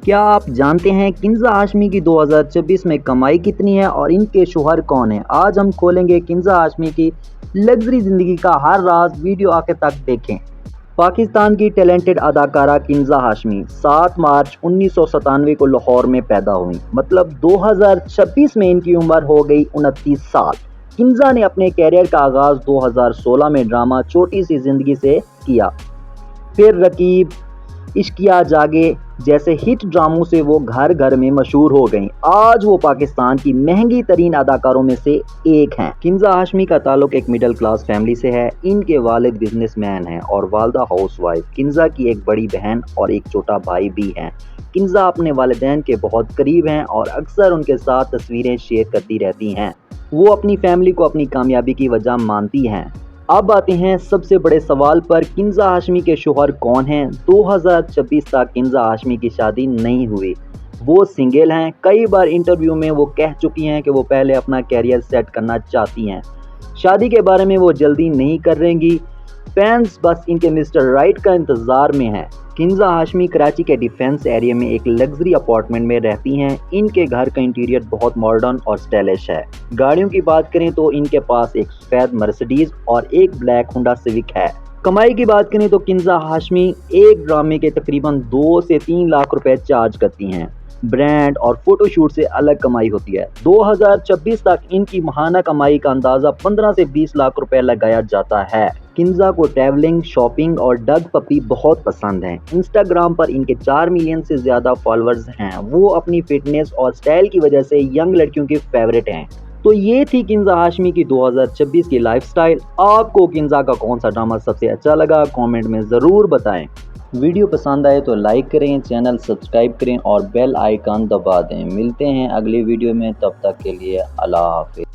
کیا آپ جانتے ہیں کنزا ہاشمی کی 2026 میں کمائی کتنی ہے اور ان کے شوہر کون ہیں؟ آج ہم کھولیں گے کنزا ہاشمی کی لگژری زندگی کا ہر راز، ویڈیو آخر تک دیکھیں۔ پاکستان کی ٹیلنٹڈ اداکارہ کنزا ہاشمی 7 مارچ 1997 کو لاہور میں پیدا ہوئیں، مطلب 2026 میں ان کی عمر ہو گئی 29 سال۔ کنزا نے اپنے کیریئر کا آغاز 2016 میں ڈرامہ چھوٹی سی زندگی سے کیا، پھر رقیب، عشقیہ جاگے جیسے ہٹ ڈراموں سے وہ گھر گھر میں مشہور ہو گئیں۔ آج وہ پاکستان کی مہنگی ترین اداکاروں میں سے ایک ہیں۔ کنزا ہاشمی کا تعلق ایک مڈل کلاس فیملی سے ہے۔ ان کے والد بزنس مین ہیں اور والدہ ہاؤس وائف۔ کنزا کی ایک بڑی بہن اور ایک چھوٹا بھائی بھی ہیں۔ کنزا اپنے والدین کے بہت قریب ہیں اور اکثر ان کے ساتھ تصویریں شیئر کرتی رہتی ہیں۔ وہ اپنی فیملی کو اپنی کامیابی کی وجہ مانتی ہیں۔ اب آتے ہیں سب سے بڑے سوال پر، کنزا ہاشمی کے شوہر کون ہیں؟ 2026 تک کنزا ہاشمی کی شادی نہیں ہوئی، وہ سنگل ہیں۔ کئی بار انٹرویو میں وہ کہہ چکی ہیں کہ وہ پہلے اپنا کیریئر سیٹ کرنا چاہتی ہیں، شادی کے بارے میں وہ جلدی نہیں کریں گی۔ فینس بس ان کے مسٹر رائٹ کا انتظار میں ہیں۔ کنزا ہاشمی کراچی کے ڈیفنس ایریا میں ایک لگژری اپارٹمنٹ میں رہتی ہیں۔ ان کے گھر کا انٹیریئر بہت ماڈرن اور سٹائلش ہے۔ گاڑیوں کی بات کریں تو ان کے پاس ایک سفید مرسیڈیز اور ایک بلیک ہونڈا سیوک ہے۔ کمائی کی بات کریں تو کنزا ہاشمی ایک ڈرامے کے تقریباً 2 سے 3 لاکھ روپے چارج کرتی ہیں۔ برانڈ اور فوٹو شوٹ سے الگ کمائی ہوتی ہے۔ 2026 تک ان کی ماہانہ کمائی کا اندازہ 15 سے 20 لاکھ روپے لگایا جاتا ہے۔ کنزا کو ٹریولنگ، شاپنگ اور ڈگ پپی بہت پسند ہیں۔ انسٹاگرام پر ان کے 4 ملین سے زیادہ فالوورز ہیں۔ وہ اپنی فٹنس اور سٹائل کی وجہ سے ینگ لڑکیوں کی فیورٹ ہیں۔ تو یہ تھی کنزا ہاشمی کی 2026 کی لائف سٹائل۔ آپ کو کنزا کا کون سا ڈرامہ سب سے اچھا لگا؟ کامنٹ میں ضرور بتائیں۔ ویڈیو پسند آئے تو لائک کریں، چینل سبسکرائب کریں اور بیل آئیکن دبا دیں۔ ملتے ہیں اگلی ویڈیو میں، تب تک کے لیے اللہ حافظ۔